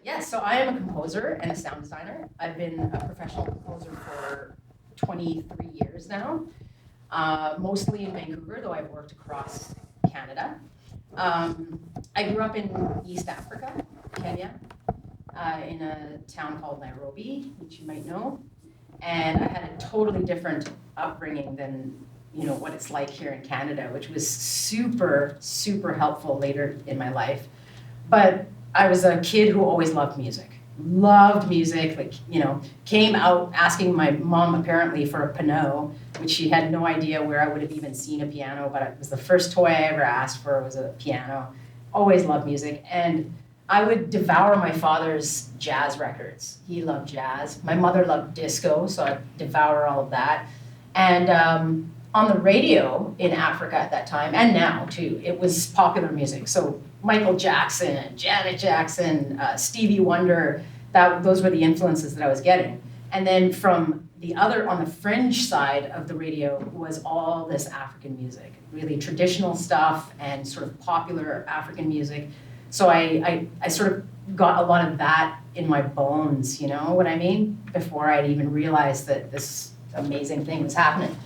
Yes, so I am a composer and a sound designer. I've been a professional composer for 23 years now, mostly in Vancouver, though I've worked across Canada. I grew up in East Africa, Kenya, in a town called Nairobi, which you might know. And I had a totally different upbringing than what it's like here in Canada, which was super, super helpful later in my life. But I was a kid who always loved music, like, came out asking my mom apparently for a piano, which she had no idea where I would have even seen a piano, but it was the first toy I ever asked for was a piano. Always loved music. And I would devour my father's jazz records. He loved jazz. My mother loved disco, so I'd devour all of that. And on the radio in Africa at that time, and now too, it was popular music. So Michael Jackson, Janet Jackson, Stevie Wonder, those were the influences that I was getting. And then from on the fringe side of the radio was all this African music, really traditional stuff and sort of popular African music. So I sort of got a lot of that in my bones, you know what I mean? Before I'd even realized that this amazing thing was happening.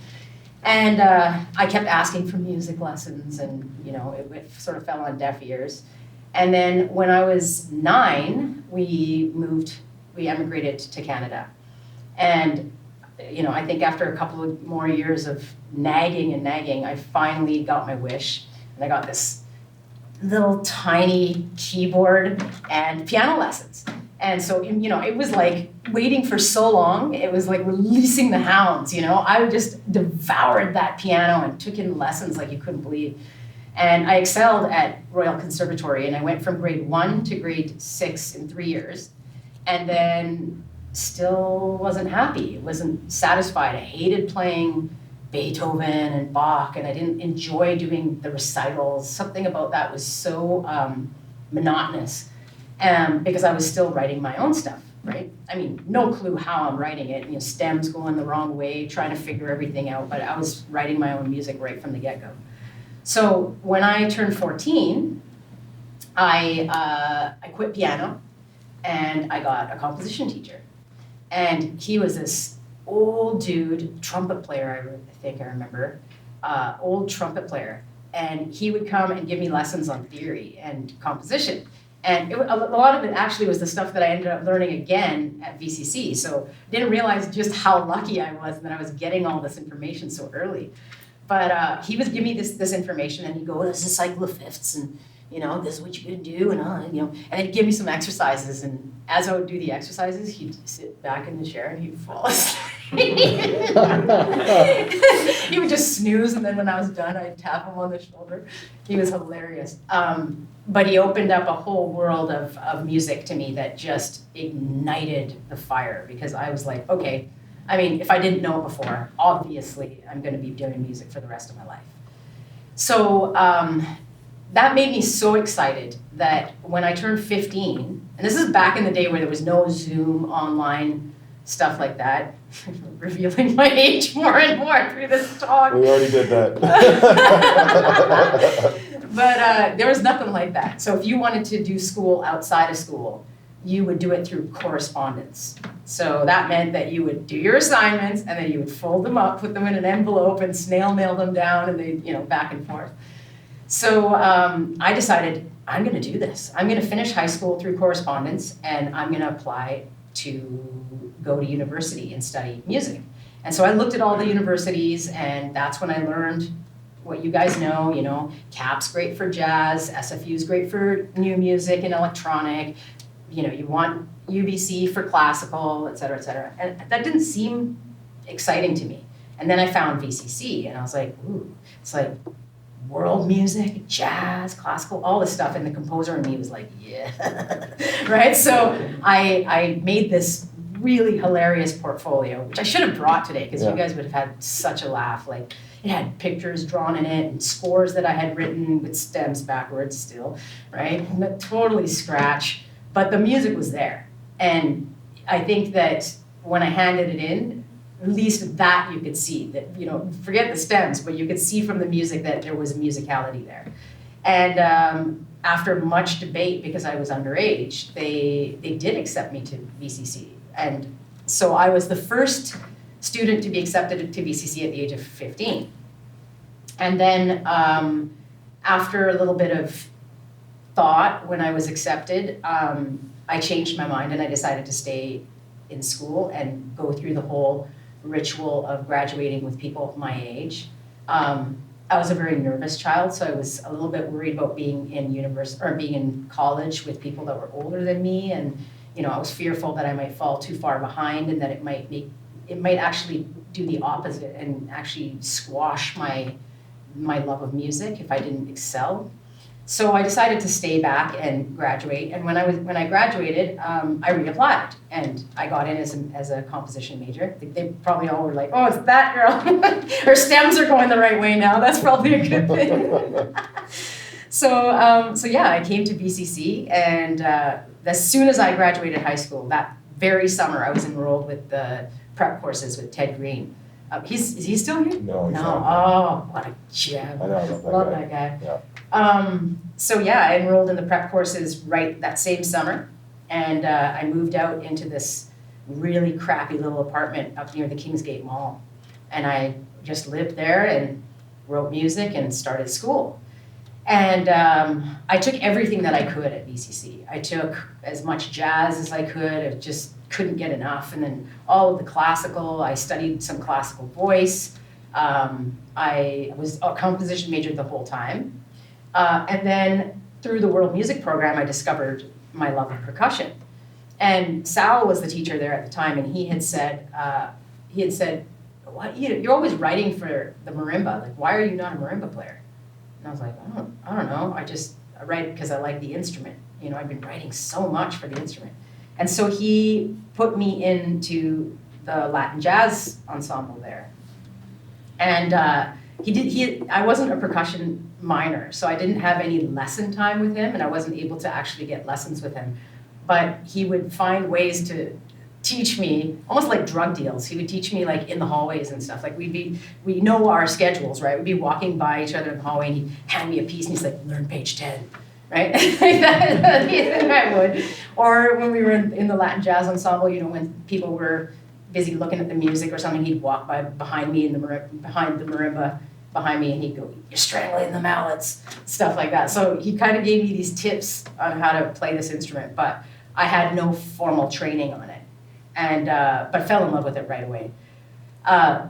And I kept asking for music lessons, and it sort of fell on deaf ears. And then when I was 9, we emigrated to Canada. And I think after a couple of more years of nagging, I finally got my wish, and I got this little tiny keyboard and piano lessons. And so, it was like waiting for so long. It was like releasing the hounds, I just devoured that piano and took in lessons like you couldn't believe. And I excelled at Royal Conservatory, and I went from grade 1 to grade 6 in 3 years. And then still wasn't happy, wasn't satisfied. I hated playing Beethoven and Bach, and I didn't enjoy doing the recitals. Something about that was so monotonous. Because I was still writing my own stuff, right? I mean, no clue how I'm writing it. Stems going the wrong way, trying to figure everything out, but I was writing my own music right from the get-go. So when I turned 14, I quit piano, and I got a composition teacher. And he was this old dude, trumpet player, I think I remember, old trumpet player. And he would come and give me lessons on theory and composition. And a lot of it actually was the stuff that I ended up learning again at VCC. So I didn't realize just how lucky I was that I was getting all this information so early. But he was giving me this information, and he'd go, this is cycle of fifths, and this is what you could do, and then he'd give me some exercises. And as I would do the exercises, he'd sit back in the chair and he'd fall asleep. He would just snooze, and then when I was done, I'd tap him on the shoulder. He was hilarious. But he opened up a whole world of music to me that just ignited the fire, because I was like, okay, I mean, if I didn't know it before, obviously I'm going to be doing music for the rest of my life. So that made me so excited that when I turned 15, and this is back in the day where there was no Zoom, online, stuff like that, revealing my age more and more through this talk. We already did that. But there was nothing like that. So if you wanted to do school outside of school, you would do it through correspondence. So that meant that you would do your assignments, and then you would fold them up, put them in an envelope, and snail mail them down, and they, back and forth. So I decided, I'm going to do this. I'm going to finish high school through correspondence, and I'm going to apply to go to university and study music. And so I looked at all the universities, and that's when I learned what you guys know, CAP's great for jazz, SFU's great for new music and electronic, you want UBC for classical, et cetera, et cetera. And that didn't seem exciting to me. And then I found VCC, and I was like, ooh, it's like world music, jazz, classical, all this stuff. And the composer in me was like, yeah, right? So I made this really hilarious portfolio, which I should have brought today, because you guys would have had such a laugh. Like, it had pictures drawn in it and scores that I had written with stems backwards still, right? Totally scratch, but the music was there. And I think that when I handed it in, at least that you could see that, forget the stems, but you could see from the music that there was musicality there. And after much debate, because I was underage, they did accept me to VCC. And so I was the first student to be accepted to VCC at the age of 15. And then after a little bit of thought, when I was accepted, I changed my mind and I decided to stay in school and go through the whole ritual of graduating with people of my age. I was a very nervous child, so I was a little bit worried about being in being in college with people that were older than me, and I was fearful that I might fall too far behind and that it might actually do the opposite and actually squash my love of music if I didn't excel. So I decided to stay back and graduate. And when I graduated, I reapplied and I got in as a composition major. They probably all were like, "Oh, it's that girl. Her stems are going the right way now. That's probably a good thing." So yeah, I came to BCC, and as soon as I graduated high school, that very summer, I was enrolled with the prep courses with Ted Green. Is he still here? No, he's no. not. Oh, what a gem. I know, Love that guy. Yeah. So yeah, I enrolled in the prep courses right that same summer, and I moved out into this really crappy little apartment up near the Kingsgate Mall. And I just lived there and wrote music and started school. And I took everything that I could at BCC. I took as much jazz as I could. I just couldn't get enough. And then all of the classical, I studied some classical voice. I was a composition major the whole time. And then through the World Music Program, I discovered my love of percussion. And Sal was the teacher there at the time, and he had said, "What, you're always writing for the marimba. Like, why are you not a marimba player?" And I was like, I don't know. I write because I like the instrument. I've been writing so much for the instrument. And so he put me into the Latin jazz ensemble there. And I wasn't a percussion minor, so I didn't have any lesson time with him, and I wasn't able to actually get lessons with him. But he would find ways to teach me, almost like drug deals. He would teach me like in the hallways and stuff. Like we know our schedules, right? We'd be walking by each other in the hallway, and he'd hand me a piece, and he's like, "Learn page 10. Right? Like that, I would. Or when we were in the Latin jazz ensemble, when people were busy looking at the music or something, he'd walk by behind me behind the marimba behind me, and he'd go, "You're strangling the mallets," stuff like that. So he kind of gave me these tips on how to play this instrument, but I had no formal training on it, and but fell in love with it right away.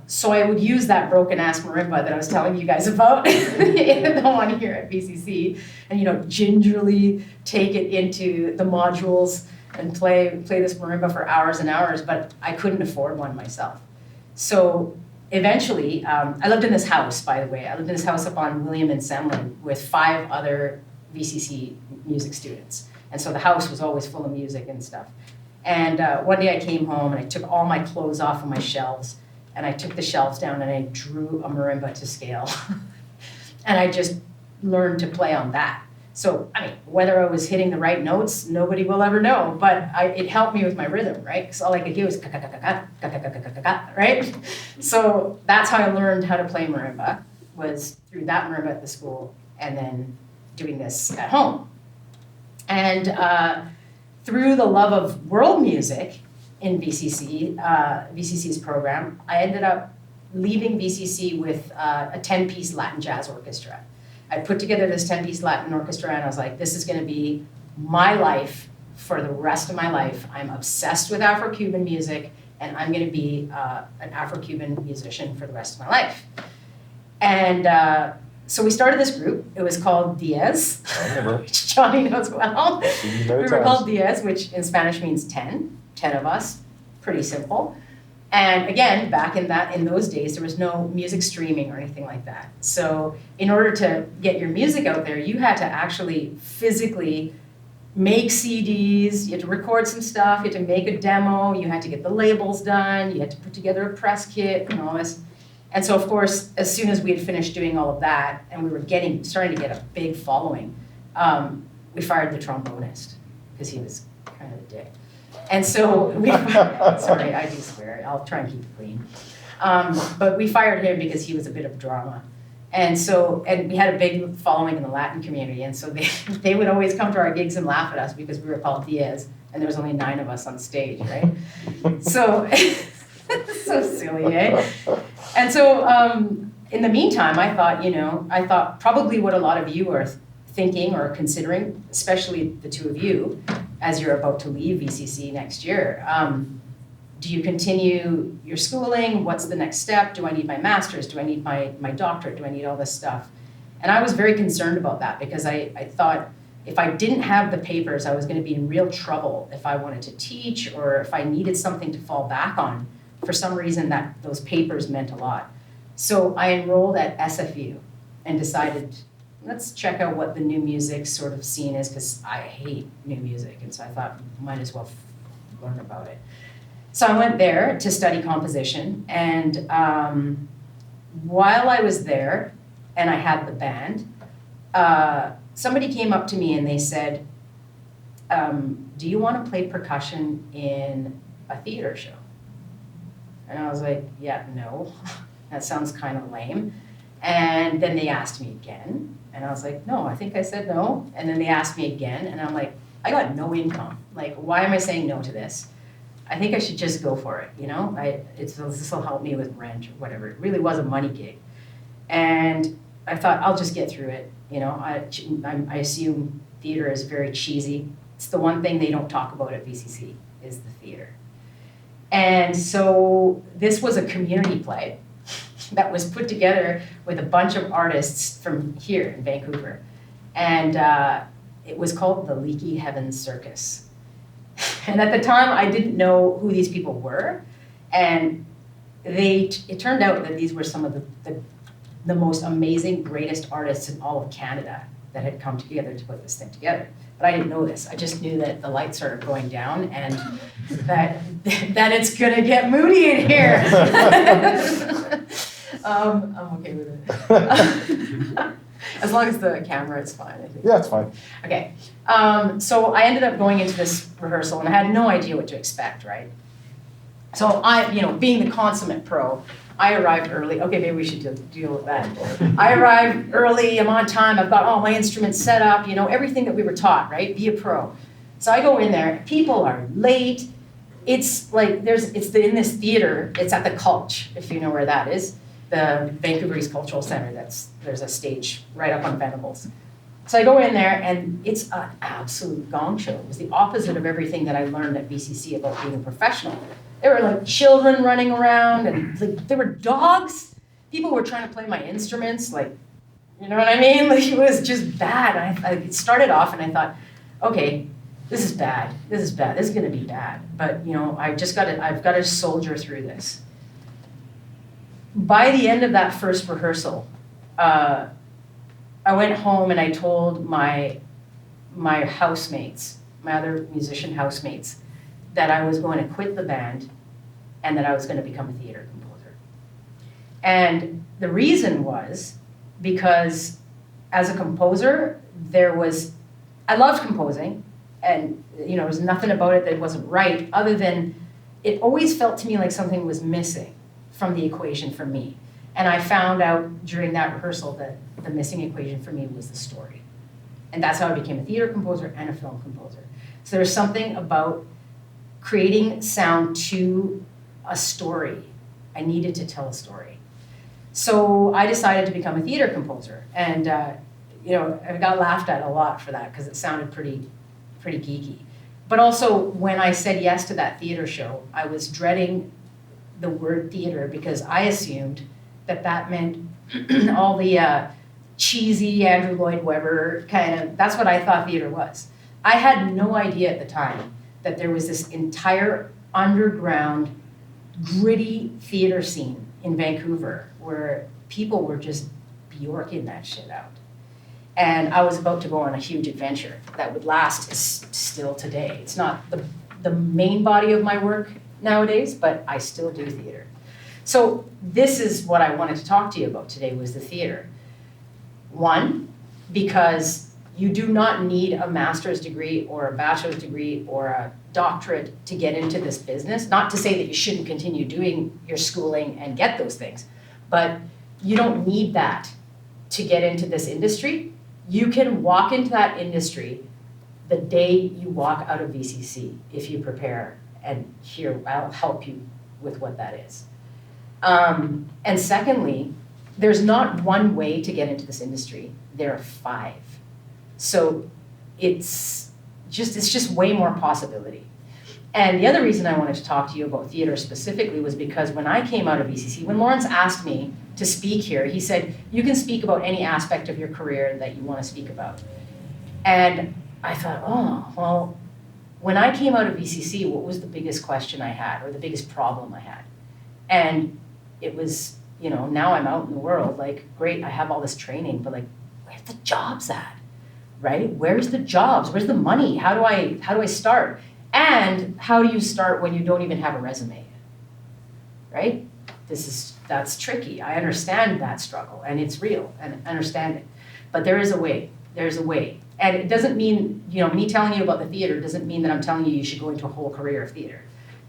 So I would use that broken-ass marimba that I was telling you guys about, the one here at BCC, and gingerly take it into the modules and play this marimba for hours and hours, but I couldn't afford one myself. So eventually, I lived in this house, by the way. I lived in this house up on William and Semlin with 5 other VCC music students. And so the house was always full of music and stuff. And one day I came home and I took all my clothes off of my shelves, and I took the shelves down and I drew a marimba to scale. And I just learned to play on that. So, whether I was hitting the right notes, nobody will ever know, but it helped me with my rhythm, right? Because all I could do was right? So that's how I learned how to play marimba, was through that marimba at the school and then doing this at home. And through the love of world music in VCC's program, I ended up leaving VCC with a 10-piece Latin jazz orchestra. I put together this 10-piece Latin orchestra, and I was like, this is going to be my life for the rest of my life. I'm obsessed with Afro-Cuban music, and I'm going to be an Afro-Cuban musician for the rest of my life. And so we started this group. It was called Diez, which Johnny knows well. We were called Diez, which in Spanish means 10 of us, pretty simple. And again, back in those days, there was no music streaming or anything like that. So in order to get your music out there, you had to actually physically make CDs, you had to record some stuff, you had to make a demo, you had to get the labels done, you had to put together a press kit and all this. And so of course, as soon as we had finished doing all of that, and we were starting to get a big following, we fired the trombonist, because he was kind of a dick. And so sorry, I do swear, I'll try and keep it clean. But we fired him because he was a bit of drama. And so, and we had a big following in the Latin community, and so they would always come to our gigs and laugh at us because we were called Diaz, and there was only 9 of us on stage, right? So, so silly, eh? And so, in the meantime, I thought probably what a lot of you are thinking or considering, especially the two of you, as you're about to leave VCC next year. Do you continue your schooling? What's the next step? Do I need my master's? Do I need my doctorate? Do I need all this stuff? And I was very concerned about that because I thought if I didn't have the papers, I was going to be in real trouble if I wanted to teach or if I needed something to fall back on. For some reason, that those papers meant a lot. So I enrolled at SFU and decided, let's check out what the new music sort of scene is because I hate new music. And so I thought, might as well learn about it. So I went there to study composition, and while I was there, and I had the band, somebody came up to me and they said, do you want to play percussion in a theater show? And I was like, yeah, no, that sounds kind of lame. And then they asked me again, and I was like, no, I think I said no. And then they asked me again, and I'm like, I got no income. Like, why am I saying no to this? I think I should just go for it, you know? This will help me with rent or whatever. It really was a money gig. And I thought, I'll just get through it, you know? I assume theater is very cheesy. It's the one thing they don't talk about at VCC is the theater. And so this was a community play that was put together with a bunch of artists from here in Vancouver. And it was called the Leaky Heavens Circus. And at the time, I didn't know who these people were. And it turned out that these were some of the most amazing, greatest artists in all of Canada that had come together to put this thing together. But I didn't know this. I just knew that the lights are going down and that it's gonna get moody in here. I'm okay with it. As long as the camera is fine, I think. Yeah, it's fine. Okay, so I ended up going into this rehearsal and I had no idea what to expect, right? So being the consummate pro, I arrived early. Okay, maybe we should deal with that. I arrived early, I'm on time, I've got all my instruments set up, everything that we were taught, right? Be a pro. So I go in there, people are late. It's like, in this theater, it's at the Cultch, if you know where that is. The Vancouver East Cultural Center, there's a stage right up on Venables. So I go in there and it's an absolute gong show. It was the opposite of everything that I learned at VCC about being a professional. There were like children running around and like there were dogs. People were trying to play my instruments, like, you know what I mean? Like it was just bad. I started off and I thought, okay, this is bad. This is bad. This is gonna be bad. But I've got to soldier through this. By the end of that first rehearsal, I went home and I told my housemates, my other musician housemates, that I was going to quit the band and that I was going to become a theater composer. And the reason was because as a composer, I loved composing and there was nothing about it that wasn't right other than it always felt to me like something was missing from the equation for me. And I found out during that rehearsal that the missing equation for me was the story. And that's how I became a theater composer and a film composer. So there's something about creating sound to a story. I needed to tell a story. So I decided to become a theater composer. And I got laughed at a lot for that because it sounded pretty geeky. But also when I said yes to that theater show, I was dreading the word theater because I assumed that meant all the cheesy Andrew Lloyd Webber that's what I thought theater was. I had no idea at the time that there was this entire underground, gritty theater scene in Vancouver where people were just Bjorking that shit out. And I was about to go on a huge adventure that would last still today. It's not the main body of my work nowadays, but I still do theater. So this is what I wanted to talk to you about today was the theater. One, because you do not need a master's degree or a bachelor's degree or a doctorate to get into this business. Not to say that you shouldn't continue doing your schooling and get those things, but you don't need that to get into this industry, you can walk into that industry the day you walk out of VCC if you prepare, and here, I'll help you with what that is. And secondly, there's not one way to get into this industry, there are 5. So it's just way more possibility. And the other reason I wanted to talk to you about theater specifically was because when I came out of VCC, when Lawrence asked me to speak here, he said, you can speak about any aspect of your career that you want to speak about. And I thought, oh, well, when I came out of VCC, what was the biggest question I had or the biggest problem I had? And it was, you know, now I'm out in the world, like, great, I have all this training, but like, where's the jobs at, right? Where's the jobs? Where's the money? How do I start? And how do you start when you don't even have a resume, right? That's tricky. I understand that struggle, and it's real, and I understand it. But there is a way, there's a way. And it doesn't mean, you know, me telling you about the theater doesn't mean that I'm telling you should go into a whole career of theater.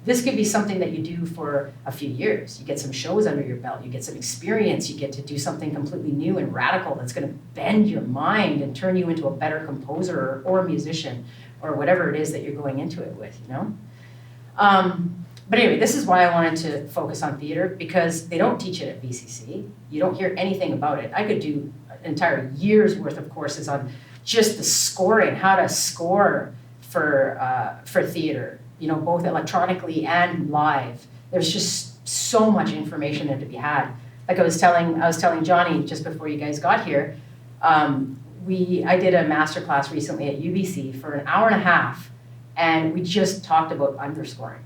This could be something that you do for a few years. You get some shows under your belt, you get some experience, you get to do something completely new and radical that's gonna bend your mind and turn you into a better composer or a musician or whatever it is that you're going into it with, you know? But anyway, this is why I wanted to focus on theater, because they don't teach it at VCC. You don't hear anything about it. I could do an entire year's worth of courses on just the scoring, how to score for theater, you know, both electronically and live. There's just so much information there to be had. Like I was telling Johnny just before you guys got here, I did a masterclass recently at UBC for an hour and a half, and we just talked about underscoring.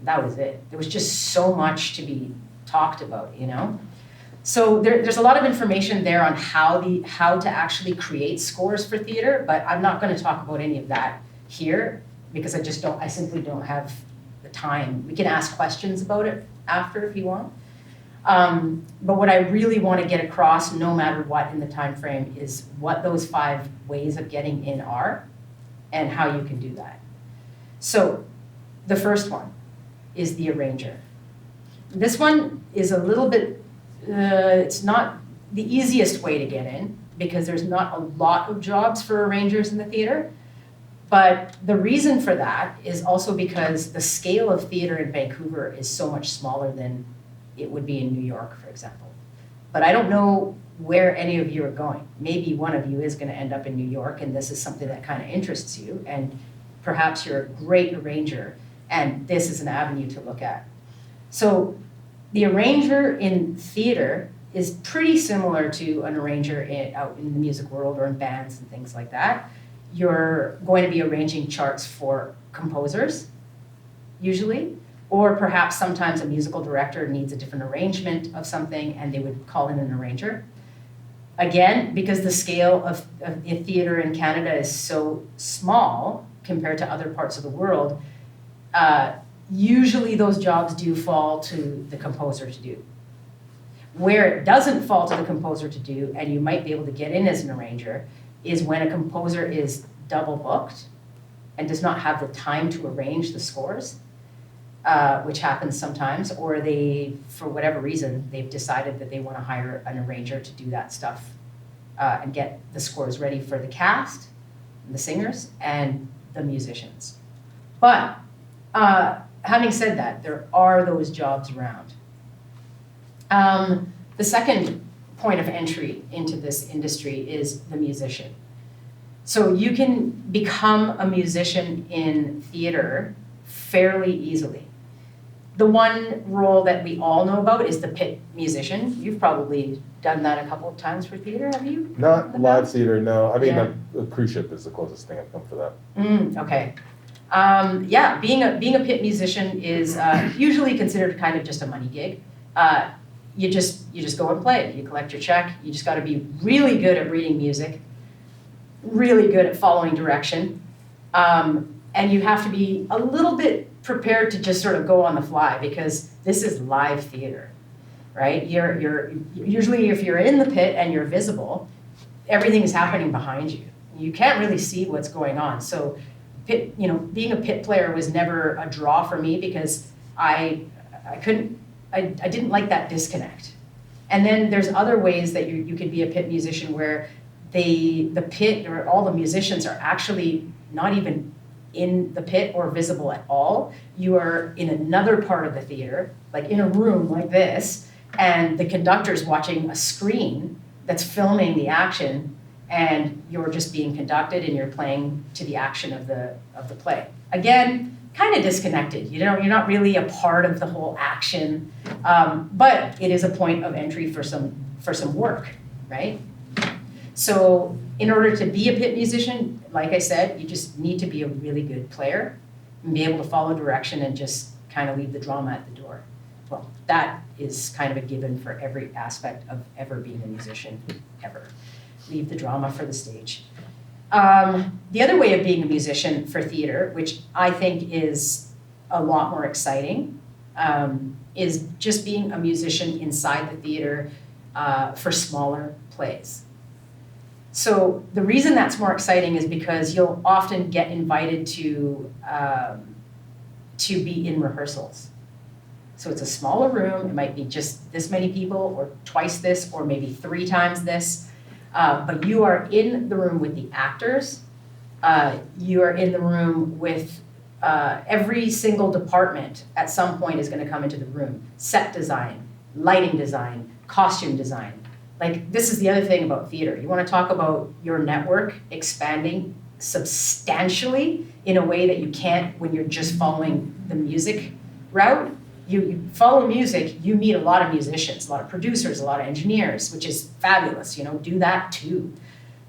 That was it. There was just so much to be talked about, you know? So there's a lot of information there on how to actually create scores for theater, but I'm not going to talk about any of that here because I simply don't have the time. We can ask questions about it after if you want. But what I really want to get across, no matter what in the time frame, is what those 5 ways of getting in are and how you can do that. So the first one is the arranger. This one is a little bit, it's not the easiest way to get in because there's not a lot of jobs for arrangers in the theater. But the reason for that is also because the scale of theater in Vancouver is so much smaller than it would be in New York, for example. But I don't know where any of you are going. Maybe one of you is going to end up in New York and this is something that kind of interests you, and perhaps you're a great arranger and this is an avenue to look at. So the arranger in theater is pretty similar to an arranger out in the music world or in bands and things like that. You're going to be arranging charts for composers, usually, or perhaps sometimes a musical director needs a different arrangement of something and they would call in an arranger. Again, because the scale of theater in Canada is so small compared to other parts of the world, usually those jobs do fall to the composer to do. Where it doesn't fall to the composer to do, and you might be able to get in as an arranger, is when a composer is double booked and does not have the time to arrange the scores, which happens sometimes, or they, for whatever reason, they've decided that they want to hire an arranger to do that stuff and get the scores ready for the cast, the singers, and the musicians. But having said that, there are those jobs around. The second point of entry into this industry is the musician. So you can become a musician in theater fairly easily. The one role that we all know about is the pit musician. You've probably done that a couple of times for theater, have you? Not live theater, no. I mean, a cruise ship is the closest thing I've come for that. Okay. Yeah, being a pit musician is usually considered kind of just a money gig. You just go and play. You collect your check. You just got to be really good at reading music, really good at following direction, and you have to be a little bit prepared to just sort of go on the fly because this is live theater, right? You're usually, if you're in the pit and you're visible, everything is happening behind you. You can't really see what's going on. So, being a pit player was never a draw for me because I didn't like that disconnect. And then there's other ways that you could be a pit musician where the pit or all the musicians are actually not even in the pit or visible at all. You are in another part of the theater, like in a room like this, and the conductor's watching a screen that's filming the action, and you're just being conducted and you're playing to the action of the play. Again, kind of disconnected. You know, you're not really a part of the whole action, but it is a point of entry for some work, right? So in order to be a pit musician, like I said, you just need to be a really good player and be able to follow direction and just kind of leave the drama at the door. Well, that is kind of a given for every aspect of ever being a musician, ever. Leave the drama for the stage. The other way of being a musician for theater, which I think is a lot more exciting, is just being a musician inside the theater for smaller plays. So the reason that's more exciting is because you'll often get invited to be in rehearsals. So it's a smaller room, it might be just this many people, or twice this, or maybe 3 times this, but you are in the room with the actors, you are in the room with every single department at some point is gonna come into the room. Set design, lighting design, costume design. Like, this is the other thing about theater. You wanna talk about your network expanding substantially in a way that you can't when you're just following the music route. You follow music, you meet a lot of musicians, a lot of producers, a lot of engineers, which is fabulous, you know, do that too.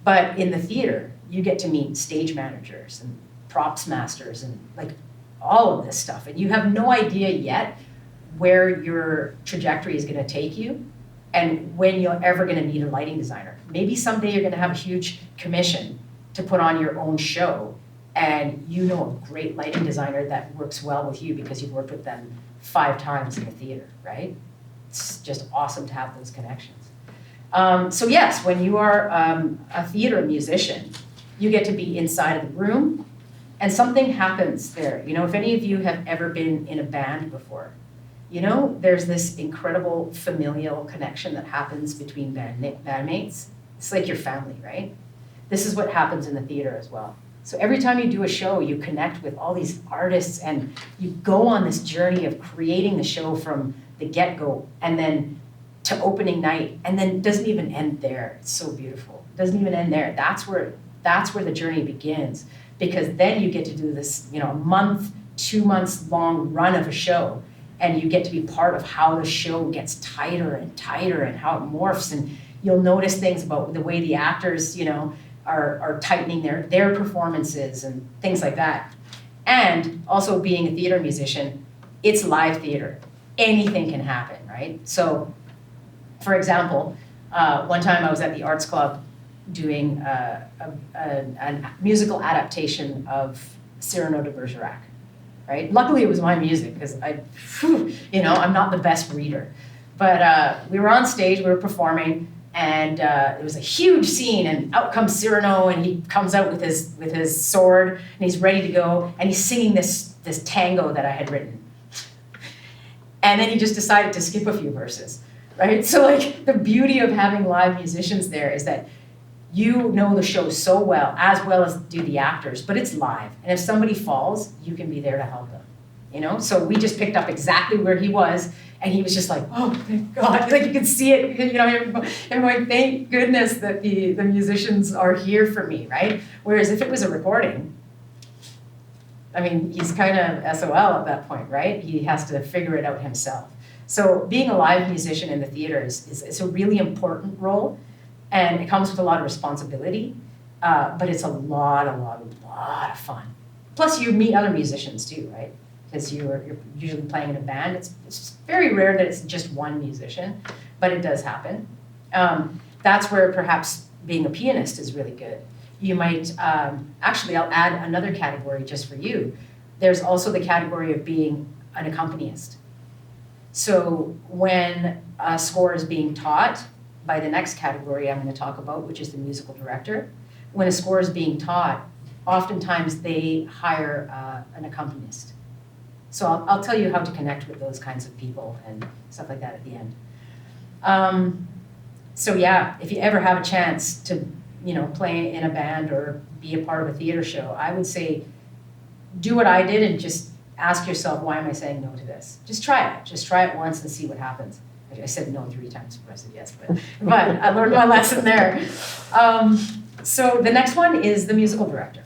But in the theater, you get to meet stage managers and props masters and like all of this stuff. And you have no idea yet where your trajectory is gonna take you and when you're ever gonna need a lighting designer. Maybe someday you're gonna have a huge commission to put on your own show, and you know a great lighting designer that works well with you because you've worked with them 5 times in the theater, right? It's just awesome to have those connections. So yes, when you are a theater musician, you get to be inside of the room, and something happens there. You know, if any of you have ever been in a band before, you know, there's this incredible familial connection that happens between bandmates. It's like your family, right? This is what happens in the theater as well. So every time you do a show, you connect with all these artists and you go on this journey of creating the show from the get-go and then to opening night, and then it doesn't even end there. It's so beautiful. It doesn't even end there. That's where the journey begins, because then you get to do this, you know, a month, 2 months long run of a show, and you get to be part of how the show gets tighter and tighter and how it morphs, and you'll notice things about the way the actors, you know, are tightening their performances and things like that. And also being a theater musician, it's live theater. Anything can happen, right? So, for example, one time I was at the Arts Club doing a musical adaptation of Cyrano de Bergerac, right? Luckily it was my music, because you know, I'm not the best reader. But we were on stage, we were performing, and it was a huge scene, and out comes Cyrano, and he comes out with his sword, and he's ready to go, and he's singing this tango that I had written. And then he just decided to skip a few verses, right? So like the beauty of having live musicians there is that you know the show so well as do the actors, but it's live. And if somebody falls, you can be there to help them, you know? So we just picked up exactly where he was, and he was just like, oh, thank God. Like you could see it, you know, I'm like, thank goodness that the musicians are here for me, right? Whereas if it was a recording, I mean, he's kind of SOL at that point, right? He has to figure it out himself. So being a live musician in the theater is a really important role, and it comes with a lot of responsibility, but it's a lot of fun. Plus you meet other musicians too, right? Because you're usually playing in a band. It's very rare that it's just one musician, but it does happen. That's where perhaps being a pianist is really good. You might, actually I'll add another category just for you. There's also the category of being an accompanist. So when a score is being taught by the next category I'm going to talk about, which is the musical director, when a score is being taught, oftentimes they hire an accompanist. So I'll tell you how to connect with those kinds of people and stuff like that at the end. So yeah, if you ever have a chance to, play in a band or be a part of a theater show, I would say do what I did and just ask yourself, why am I saying no to this? Just try it. Just try it once and see what happens. I said no 3 times before I said yes, but I learned my lesson there. So the next one is the musical director.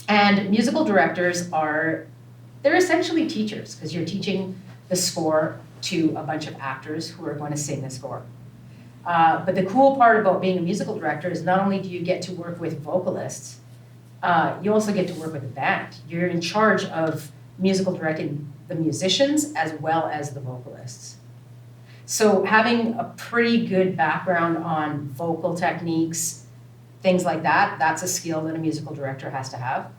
And musical directors they're essentially teachers, because you're teaching the score to a bunch of actors who are going to sing the score. But the cool part about being a musical director is not only do you get to work with vocalists, you also get to work with a band. You're in charge of musical directing the musicians as well as the vocalists. So having a pretty good background on vocal techniques, things like that, that's a skill that a musical director has to have.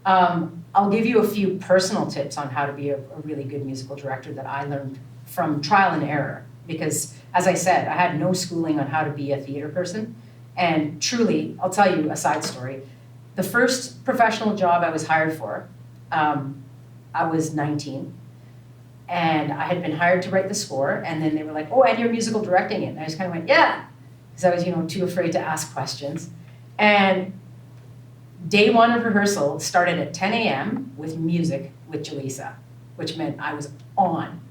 I'll give you a few personal tips on how to be a really good musical director that I learned from trial and error. Because, as I said, I had no schooling on how to be a theater person. And truly, I'll tell you a side story. The first professional job I was hired for, I was 19. And I had been hired to write the score. And then they were like, oh, and you're musical directing it. And I just kind of went, yeah. Because I was, too afraid to ask questions. And day one of rehearsal started at 10 a.m. with music with Joelysa, which meant I was on.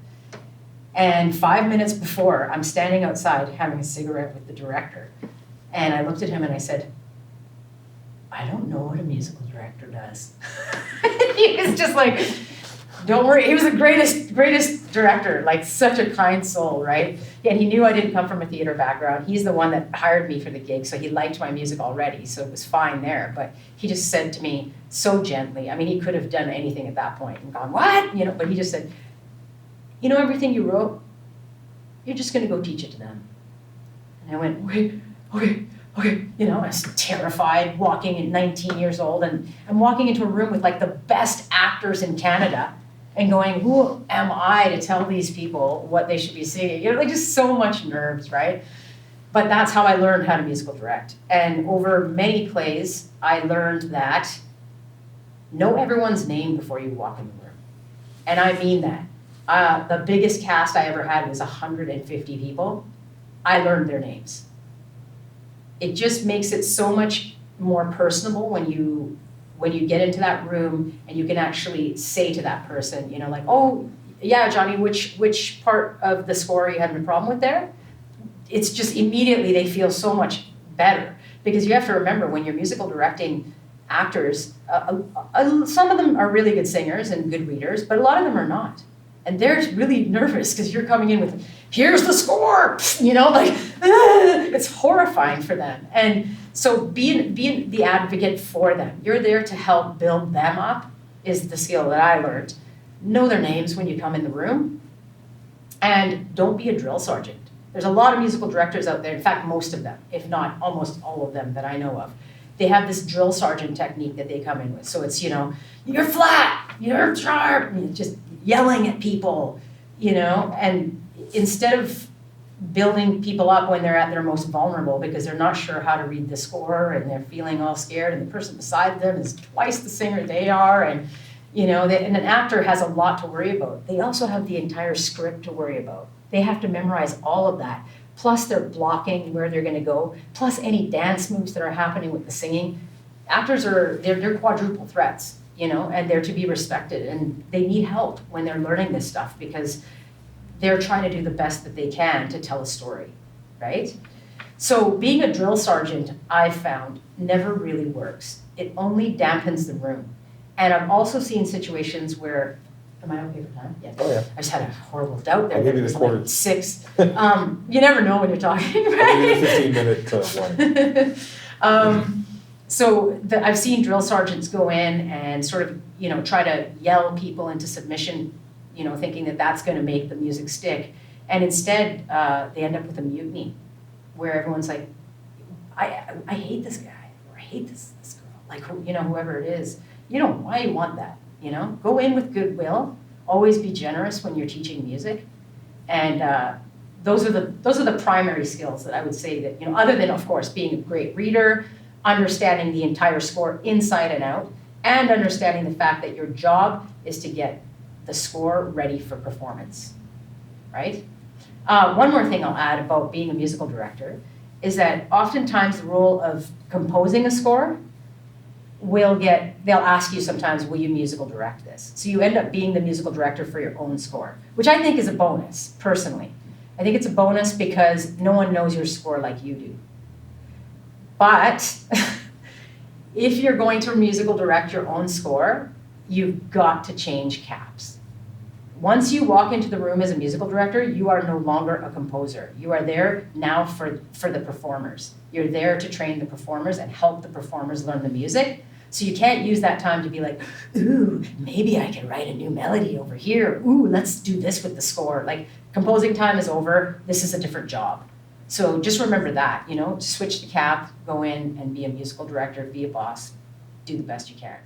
And 5 minutes before, I'm standing outside having a cigarette with the director. And I looked at him and I said, I don't know what a musical director does. He was just like, don't worry. He was the greatest director, like such a kind soul, right? And he knew I didn't come from a theater background. He's the one that hired me for the gig, so he liked my music already, so it was fine there. But he just said to me so gently, I mean, he could have done anything at that point and gone, what? But he just said, everything you wrote, you're just going to go teach it to them. And I went, okay. I was terrified walking at 19 years old, and I'm walking into a room with like the best actors in Canada and going, who am I to tell these people what they should be singing? Like just so much nerves, right? But that's how I learned how to musical direct. And over many plays, I learned that know everyone's name before you walk in the room. And I mean that. The biggest cast I ever had was 150 people. I learned their names. It just makes it so much more personable when you get into that room and you can actually say to that person, like, oh, yeah, Johnny, which part of the score are you having a problem with there? It's just immediately they feel so much better. Because you have to remember, when you're musical directing actors, some of them are really good singers and good readers, but a lot of them are not. And they're really nervous because you're coming in with, here's the score, it's horrifying for them. And so being the advocate for them, you're there to help build them up, is the skill that I learned. Know their names when you come in the room, and don't be a drill sergeant. There's a lot of musical directors out there, in fact, most of them, if not almost all of them that I know of. They have this drill sergeant technique that they come in with. So it's, you're flat, you're sharp, and just yelling at people, and instead of building people up when they're at their most vulnerable because they're not sure how to read the score and they're feeling all scared and the person beside them is twice the singer they are, and and an actor has a lot to worry about. They also have the entire script to worry about. They have to memorize all of that. Plus they're blocking where they're going to go, plus any dance moves that are happening with the singing. Actors they're quadruple threats, and they're to be respected, and they need help when they're learning this stuff because they're trying to do the best that they can to tell a story, right? So being a drill sergeant, I've found, never really works. It only dampens the room. And I've also seen situations where, am I okay for time? Yeah. Oh, yeah. I just had a horrible doubt there. I'll give you the quarter. Like 6. You never know when you're talking, right? I'll give you the 15-minute warning. So I've seen drill sergeants go in and sort of, try to yell people into submission, thinking that that's going to make the music stick. And instead, they end up with a mutiny where everyone's like, I hate this guy, or I hate this girl, like, whoever it is. Why you want that? Go in with goodwill. Always be generous when you're teaching music. And those are the primary skills that I would say that, other than, of course, being a great reader, understanding the entire score inside and out, and understanding the fact that your job is to get the score ready for performance, right? One more thing I'll add about being a musical director is that oftentimes the role of composing a score they'll ask you sometimes, will you musical direct this? So you end up being the musical director for your own score, which I think is a bonus, personally. I think it's a bonus because no one knows your score like you do. But if you're going to musical direct your own score, you've got to change caps. Once you walk into the room as a musical director, you are no longer a composer. You are there now for the performers. You're there to train the performers and help the performers learn the music. So you can't use that time to be like, ooh, maybe I can write a new melody over here. Ooh, let's do this with the score. Like, composing time is over. This is a different job. So just remember that, switch the cap, go in and be a musical director, be a boss, do the best you can.